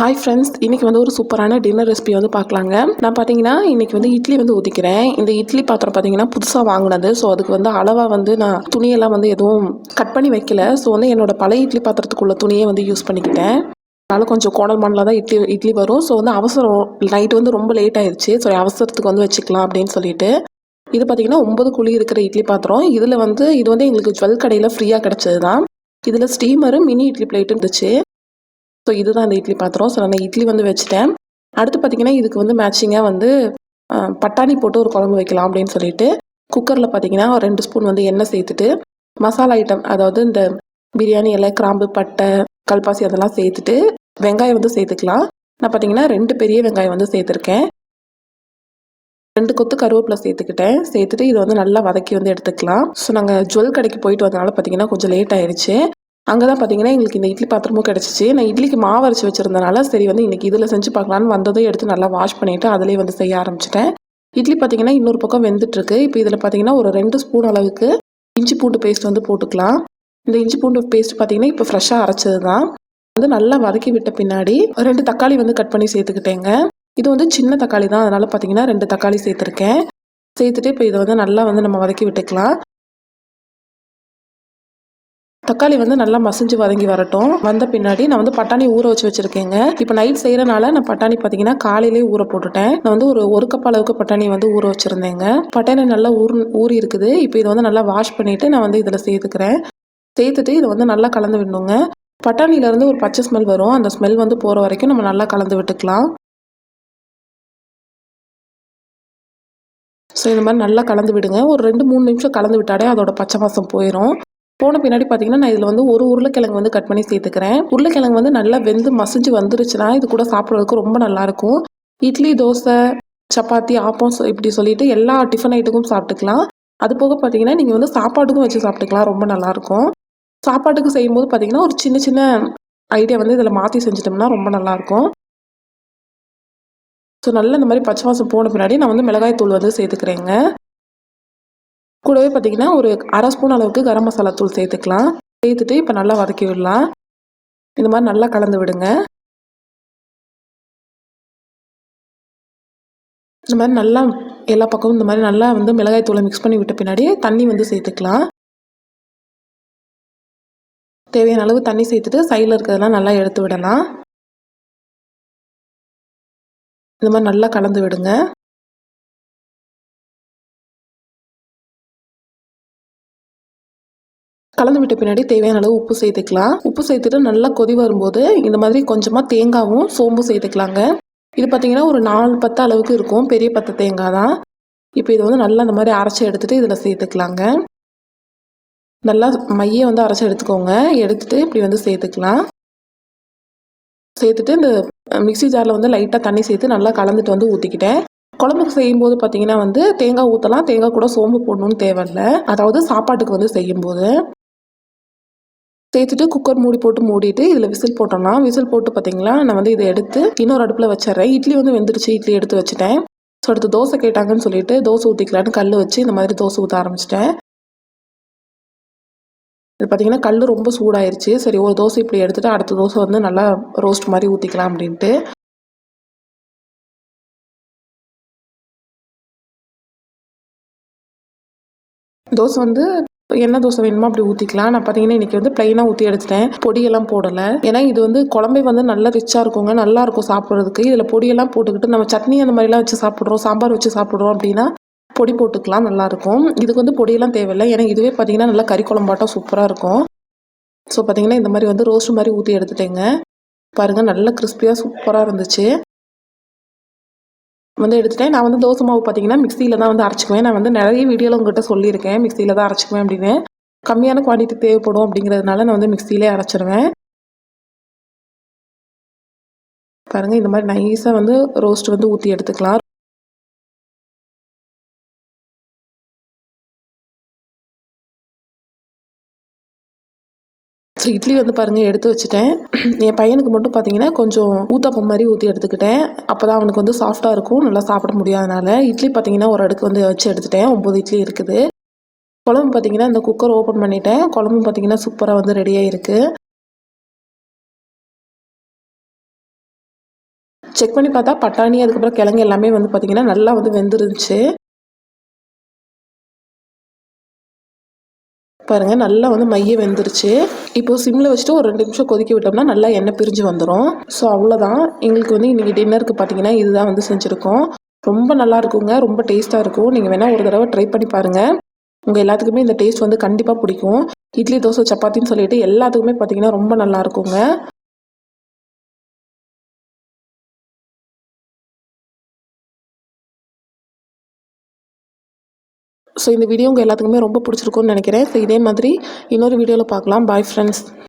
Hi friends, இன்றைக்கி வந்து ஒரு சூப்பரான டின்னர் ரெசிபி வந்து பார்க்கலாங்க. நான் பார்த்தீங்கன்னா இன்றைக்கி வந்து இட்லி வந்து ஊற்றிக்கிறேன். இந்த இட்லி பாத்திரம் பார்த்தீங்கன்னா புதுசாக வாங்கினது. ஸோ அதுக்கு வந்து அளவாக வந்து நான் துணியெல்லாம் வந்து எதுவும் கட் பண்ணி வைக்கல. ஸோ வந்து என்னோட பழைய இட்லி பாத்திரத்துக்குள்ள துணியை வந்து யூஸ் பண்ணிக்கிட்டேன். அதனால் கொஞ்சம் கோணல் மண்ணில் தான் இட்லி வரும். ஸோ வந்து அவசரம், நைட்டு வந்து ரொம்ப லேட் ஆயிடுச்சு. ஸோ அவசரத்துக்கு வந்து வச்சுக்கலாம் அப்படின்னு சொல்லிட்டு இது பார்த்தீங்கன்னா 9 குழி இருக்கிற இட்லி பாத்திரம். இதில் வந்து இது வந்து எங்களுக்கு ஜுவல் கடையில் ஃப்ரீயாக கிடச்சது தான். இதில் ஸ்டீமரு, மினி இட்லி பிளேட்டு இருந்துச்சு. ஸோ இதுதான் அந்த இட்லி பாத்திரம். ஸோ நான் இட்லி வந்து வச்சுட்டேன். அடுத்து பார்த்தீங்கன்னா இதுக்கு வந்து மேட்சிங்காக வந்து பட்டாணி போட்டு ஒரு குழம்பு வைக்கலாம் அப்படின்னு சொல்லிட்டு குக்கரில் பார்த்தீங்கன்னா ஒரு 2 ஸ்பூன் வந்து எண்ணெய் சேர்த்துட்டு மசாலா ஐட்டம், அதாவது இந்த பிரியாணி இலை, கிராம்பு, பட்டை, கல்பாசி அதெல்லாம் சேர்த்துட்டு வெங்காயம் வந்து சேர்த்துக்கலாம். நான் பார்த்தீங்கன்னா 2 பெரிய வெங்காயம் வந்து சேர்த்துருக்கேன். 2 கொத்து கருவேப்பிலை சேர்த்துட்டு இதை வந்து நல்லா வதக்கி வந்து எடுத்துக்கலாம். ஸோ நாங்கள் ஜுவல் கடைக்கு போயிட்டு வந்தனால பார்த்தீங்கன்னா கொஞ்சம் லேட் ஆயிடுச்சு. அங்கே தான் பார்த்தீங்கன்னா எங்களுக்கு இந்த இட்லி பாத்திரமும் கிடச்சிச்சு. நான் இட்லிக்கு மாவு அரைச்சி வச்சுருந்தனால சரி வந்து இன்றைக்கி இதில் செஞ்சு பார்க்கலான்னு வந்ததும் எடுத்து நல்லா வாஷ் பண்ணிவிட்டு அதிலே வந்து செய்ய ஆரம்பிச்சிட்டேன். இட்லி பார்த்தீங்கன்னா இன்னொரு பக்கம் வெந்துட்டுருக்கு. இப்போ இதில் பார்த்தீங்கன்னா ஒரு 2 ஸ்பூன் அளவுக்கு இஞ்சி பூண்டு பேஸ்ட் வந்து போட்டுக்கலாம். இந்த இஞ்சி பூண்டு பேஸ்ட் பார்த்தீங்கன்னா இப்போ ஃப்ரெஷ்ஷாக அரைச்சது தான். வந்து நல்லா வதக்கி விட்ட பின்னாடி 2 தக்காளி வந்து கட் பண்ணி சேர்த்துக்கிட்டேங்க. இது வந்து சின்ன தக்காளி தான், அதனால் பார்த்தீங்கன்னா 2 தக்காளி சேர்த்துருக்கேன். சேர்த்துட்டு இப்போ இதை வந்து நல்லா வந்து நம்ம வதக்கி விட்டுக்கலாம். தக்காளி வந்து நல்லா மசிஞ்சு வதங்கி வரட்டும். வந்த பின்னாடி நான் வந்து பட்டாணி ஊற வச்சு வச்சுருக்கேங்க. இப்போ நைட் செய்கிறனால நான் பட்டாணி பார்த்தீங்கன்னா காலையிலே ஊற போட்டுட்டேன். நான் வந்து ஒரு கப் அளவுக்கு பட்டாணி வந்து ஊற வச்சுருந்தேங்க. பட்டாணி நல்லா ஊறி இருக்குது. இப்போ இதை வந்து நல்லா வாஷ் பண்ணிவிட்டு நான் வந்து இதில் சேர்த்துக்கிறேன். சேர்த்துட்டு இதை வந்து நல்லா கலந்து விடணுங்க. பட்டாணியிலேருந்து ஒரு பச்சை ஸ்மெல் வரும். அந்த ஸ்மெல் வந்து போகிற வரைக்கும் நம்ம நல்லா கலந்து விட்டுக்கலாம். ஸோ இந்த மாதிரி நல்லா கலந்து விடுங்க. ஒரு 2-3 நிமிஷம் கலந்து விட்டாலே அதோட பச்சை வாசம் போயிடும். போன பின்னாடி பார்த்தீங்கன்னா நான் இதில் வந்து ஒரு உருளைக்கிழங்கு வந்து கட் பண்ணி சேர்த்துக்கிறேன். உருளைக்கிழங்கு வந்து நல்லா வெந்து மசிஞ்சு வந்துருச்சுன்னா இது கூட சாப்பிட்றதுக்கு ரொம்ப நல்லாயிருக்கும். இட்லி, தோசை, சப்பாத்தி, ஆப்பம் இப்படி சொல்லிட்டு எல்லா டிஃபன் ஐட்டுக்கும் சாப்பிட்டுக்கலாம். அது போக பார்த்தீங்கன்னா நீங்கள் வந்து சாப்பாட்டுக்கும் வச்சு சாப்பிட்டுக்கலாம். ரொம்ப நல்லாயிருக்கும். சாப்பாட்டுக்கு செய்யும்போது பார்த்தீங்கன்னா ஒரு சின்ன சின்ன ஐடியா வந்து இதில் மாற்றி செஞ்சிட்டோம்னா ரொம்ப நல்லாயிருக்கும். ஸோ நல்லா இந்த மாதிரி பச்சை வாசம் போன பின்னாடி நான் வந்து மிளகாய் தூள் வந்து சேர்த்துக்கிறேங்க. கூடவே பார்த்தீங்கன்னா ஒரு 1/2 ஸ்பூன் அளவுக்கு கரம் மசாலா தூள் சேர்த்துக்கலாம். சேர்த்துட்டு இப்போ நல்லா வதக்கி விடலாம். இந்த மாதிரி நல்லா கலந்து விடுங்க. இந்த மாதிரி நல்லா எல்லா பக்கமும் இந்த மாதிரி நல்லா வந்து மிளகாய் தூளை மிக்ஸ் பண்ணி விட்ட பின்னாடி தண்ணி வந்து சேர்த்துக்கலாம். தேவையான அளவு தண்ணி சேர்த்துட்டு சைடில் இருக்கிறதெல்லாம் நல்லா எடுத்து விடலாம். இந்த மாதிரி நல்லா கலந்து விடுங்க. கலந்து விட்ட பின்னாடி தேவையான அளவு உப்பு சேர்த்துக்கலாம். உப்பு சேர்த்துட்டு நல்லா கொதி வரும்போது இந்த மாதிரி கொஞ்சமாக தேங்காவும் சோம்பும் சேர்த்துக்கலாங்க. இது பார்த்தீங்கன்னா ஒரு 4 பத்து அளவுக்கு இருக்கும். பெரிய பத்து தேங்காய் தான். இப்போ இதை வந்து நல்லா இந்த மாதிரி அரைச்சி எடுத்துகிட்டு இதில் சேர்த்துக்கலாங்க. நல்லா மைய வந்து அரைச்சி எடுத்துக்கோங்க. எடுத்துகிட்டு இப்படி வந்து சேர்த்துக்கலாம். சேர்த்துட்டு இந்த மிக்ஸி ஜாரில் வந்து லைட்டாக தண்ணி சேர்த்து நல்லா கலந்துட்டு வந்து ஊற்றிக்கிட்டேன். குழம்புக்கு செய்யும்போது பார்த்தீங்கன்னா வந்து தேங்காய் ஊற்றலாம். தேங்காய் கூட சோம்பு போடணும்னு தேவையில்லை. அதாவது சாப்பாட்டுக்கு வந்து செய்யும்போது சேர்த்துட்டு குக்கர் மூடி போட்டு மூடிட்டு இதில் விசில் போட்டோம்னா விசில் போட்டு பார்த்தீங்களா நான் வந்து இதை எடுத்து இன்னொரு அடுப்பில் வச்சிடுறேன். இட்லி வந்து வெந்துருச்சு. இட்லி எடுத்து வச்சுட்டேன். ஸோ அடுத்து தோசை கேட்டாங்கன்னு சொல்லிட்டு தோசை ஊற்றிக்கலான்னு கல் வச்சு இந்த மாதிரி தோசை ஊற்ற ஆரம்பிச்சிட்டேன். இது பார்த்தீங்கன்னா கல் ரொம்ப சூடாயிருச்சு. சரி ஒரு தோசை இப்படி எடுத்துகிட்டு அடுத்த தோசை வந்து நல்லா ரோஸ்ட் மாதிரி ஊற்றிக்கலாம் அப்படின்ட்டு தோசை வந்து என்ன தோசை வேணுமோ அப்படி ஊற்றிக்கலாம். நான் பார்த்தீங்கன்னா இன்றைக்கி வந்து ப்ளைனாக ஊற்றி எடுத்துட்டேன். பொடியெல்லாம் போடலை. ஏன்னா இது வந்து குழம்பே வந்து நல்லா ரிச்சாக இருக்குங்க. நல்லாயிருக்கும் சாப்பிட்றதுக்கு. இதில் பொடியெல்லாம் போட்டுக்கிட்டு நம்ம சட்னி அந்த மாதிரிலாம் வச்சு சாப்பிட்றோம், சாம்பார் வச்சு சாப்பிட்றோம் அப்படின்னா பொடி போட்டுக்கலாம், நல்லாயிருக்கும். இதுக்கு வந்து பொடியெல்லாம் தேவையில்லை. ஏன்னா இதுவே பார்த்தீங்கன்னா நல்லா கறி குழம்பாட்டம் சூப்பராக இருக்கும். ஸோ பார்த்தீங்கன்னா இந்த மாதிரி வந்து ரோஸ்ட் மாதிரி ஊற்றி எடுத்துட்டேங்க. பாருங்கள் நல்லா கிறிஸ்பியாக சூப்பராக இருந்துச்சு. வந்து எடுத்துட்டேன். நான் வந்து தோசை மாவு பார்த்தீங்கன்னா மிக்ஸியில் தான் வந்து அரைச்சிக்குவேன். நான் வந்து நிறைய வீடியோவில் உங்கள்கிட்ட சொல்லியிருக்கேன் மிக்ஸியில் தான் அரைச்சிக்குவேன் அப்படின்னு. கம்மியான குவான்டிட்டி தேவைப்படும் அப்படிங்கிறதுனால நான் வந்து மிக்ஸிலே அரைச்சிருவேன். பாருங்கள் இந்த மாதிரி நைஸாக வந்து ரோஸ்ட் வந்து ஊற்றி எடுத்துக்கலாம். ஸோ இட்லி வந்து பாருங்கள் எடுத்து வச்சுட்டேன். என் பையனுக்கு மட்டும் பார்த்தீங்கன்னா கொஞ்சம் ஊத்தாப்பம் மாதிரி ஊற்றி எடுத்துக்கிட்டேன். அப்போ தான் அவனுக்கு வந்து சாஃப்டாக இருக்கும், நல்லா சாப்பிட முடியாதனால. இட்லி பார்த்தீங்கன்னா ஒரு அடுக்கு வந்து வச்சு எடுத்துட்டேன். 9 இட்லி இருக்குது. குழம்பு பார்த்தீங்கன்னா இந்த குக்கர் ஓப்பன் பண்ணிட்டேன். குழம்பு பார்த்தீங்கன்னா சூப்பராக வந்து ரெடியாக இருக்குது. செக் பண்ணி பார்த்தா பட்டாணி அதுக்கப்புறம் கிழங்கு எல்லாமே வந்து பார்த்திங்கன்னா நல்லா வந்து வெந்துருந்துச்சு. பாருங்கள் நல்லா வந்து மைய வெந்துருச்சு. இப்போது சிம்மில் வச்சுட்டு ஒரு 2 நிமிஷம் கொதிக்க விட்டோம்னா நல்லா எண்ணெய் பிரிஞ்சு வந்துடும். ஸோ அவ்வளோதான். எங்களுக்கு வந்து இன்றைக்கி டின்னருக்கு பார்த்திங்கன்னா இதுதான் வந்து செஞ்சுருக்கோம். ரொம்ப நல்லா இருக்குங்க. ரொம்ப டேஸ்ட்டாக இருக்கும். நீங்கள் வேணால் ஒரு தடவை ட்ரை பண்ணி பாருங்கள். உங்கள் எல்லாத்துக்குமே இந்த டேஸ்ட் வந்து கண்டிப்பாக பிடிக்கும். இட்லி, தோசை, சப்பாத்தின்னு சொல்லிட்டு எல்லாத்துக்குமே பார்த்திங்கன்னா ரொம்ப நல்லா இருக்குங்க. ஸோ இந்த வீடியோ உங்கள் எல்லாத்துக்குமே ரொம்ப பிடிச்சிருக்கும்னு நினைக்கிறேன். ஸோ இதே மாதிரி இன்னொரு வீடியோவில் பார்க்கலாம். Bye friends.